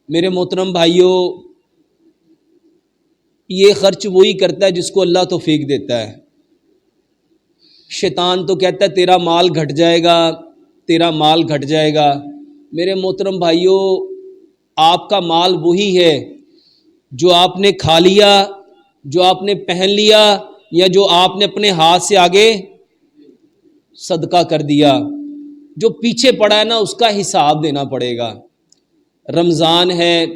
میرے محترم بھائیوں، یہ خرچ وہی کرتا ہے جس کو اللہ توفیق دیتا ہے۔ شیطان تو کہتا ہے تیرا مال گھٹ جائے گا، تیرا مال گھٹ جائے گا۔ میرے محترم بھائیوں، آپ کا مال وہی ہے جو آپ نے کھا لیا، جو آپ نے پہن لیا، یا جو آپ نے اپنے ہاتھ سے آگے صدقہ کر دیا۔ جو پیچھے پڑا ہے نا، اس کا حساب دینا پڑے گا۔ رمضان ہے،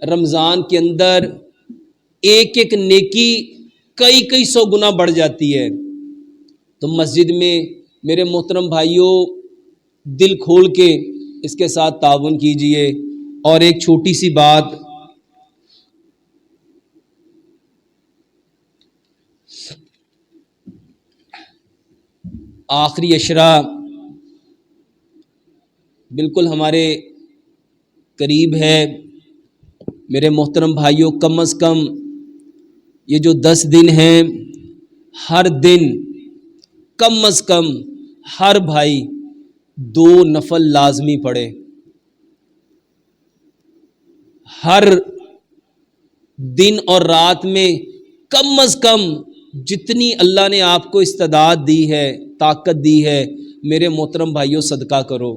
رمضان کے اندر ایک ایک نیکی کئی سو گنا بڑھ جاتی ہے۔ تو مسجد میں میرے محترم بھائیوں دل کھول کے اس کے ساتھ تعاون کیجئے۔ اور ایک چھوٹی سی بات، آخری عشرہ بالکل ہمارے قریب ہے۔ میرے محترم بھائیوں، کم از کم یہ جو 10 دن ہیں، ہر دن کم از کم ہر بھائی 2 نفل لازمی پڑھے۔ ہر دن اور رات میں کم از کم جتنی اللہ نے آپ کو استعداد دی ہے، طاقت دی ہے، میرے محترم بھائیوں صدقہ کرو۔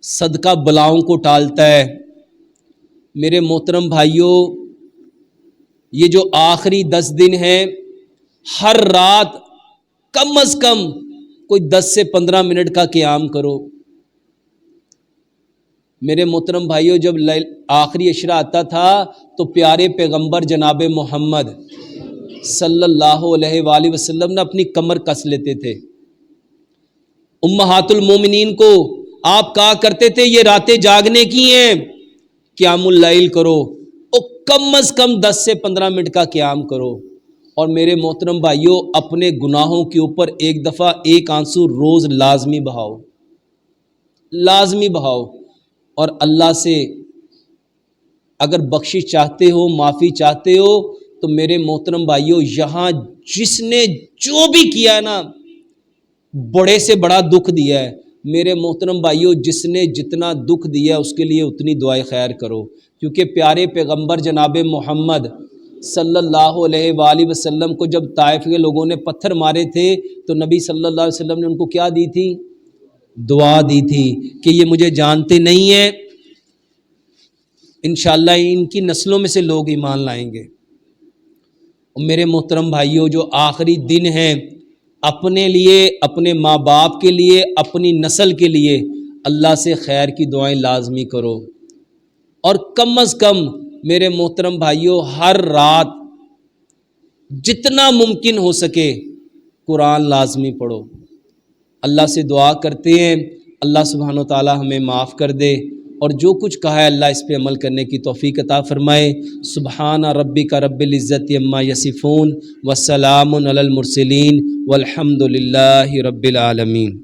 صدقہ بلاؤں کو ٹالتا ہے۔ میرے محترم بھائیوں، یہ جو آخری 10 دن ہیں، ہر رات کم از کم کوئی 10 سے 15 منٹ کا قیام کرو۔ میرے محترم بھائیوں، جب آخری عشرہ آتا تھا تو پیارے پیغمبر جناب محمد صلی اللہ علیہ وآلہ وسلم نے اپنی کمر کس لیتے تھے۔ امہات المومنین کو آپ کہا کرتے تھے یہ راتیں جاگنے کی ہیں، قیام اللیل کرو، اور کم از کم 10 سے 15 منٹ کا قیام کرو۔ اور میرے محترم بھائیوں، اپنے گناہوں کے اوپر ایک دفعہ ایک آنسو روز لازمی بہاؤ، لازمی بہاؤ۔ اور اللہ سے اگر بخشش چاہتے ہو، معافی چاہتے ہو، تو میرے محترم بھائیوں یہاں جس نے جو بھی کیا ہے نا، بڑے سے بڑا دکھ دیا ہے، میرے محترم بھائیوں جس نے جتنا دکھ دیا اس کے لیے اتنی دعائے خیر کرو، کیونکہ پیارے پیغمبر جناب محمد صلی اللہ علیہ وآلہ وسلم کو جب طائف کے لوگوں نے پتھر مارے تھے تو نبی صلی اللہ علیہ وسلم نے ان کو کیا دی تھی؟ دعا دی تھی کہ یہ مجھے جانتے نہیں ہیں، انشاءاللہ ان کی نسلوں میں سے لوگ ایمان لائیں گے۔ اور میرے محترم بھائیوں، جو آخری دن ہیں، اپنے لیے، اپنے ماں باپ کے لیے، اپنی نسل کے لیے اللہ سے خیر کی دعائیں لازمی کرو۔ اور کم از کم میرے محترم بھائیوں ہر رات جتنا ممکن ہو سکے قرآن لازمی پڑھو۔ اللہ سے دعا کرتے ہیں اللہ سبحانہ و تعالی ہمیں معاف کر دے، اور جو کچھ کہا ہے اللہ اس پہ عمل کرنے کی توفیق عطا فرمائے۔ سبحان ربک رب العزت عما یصفون وسلام علی المرسلین والحمد للہ رب العالمین۔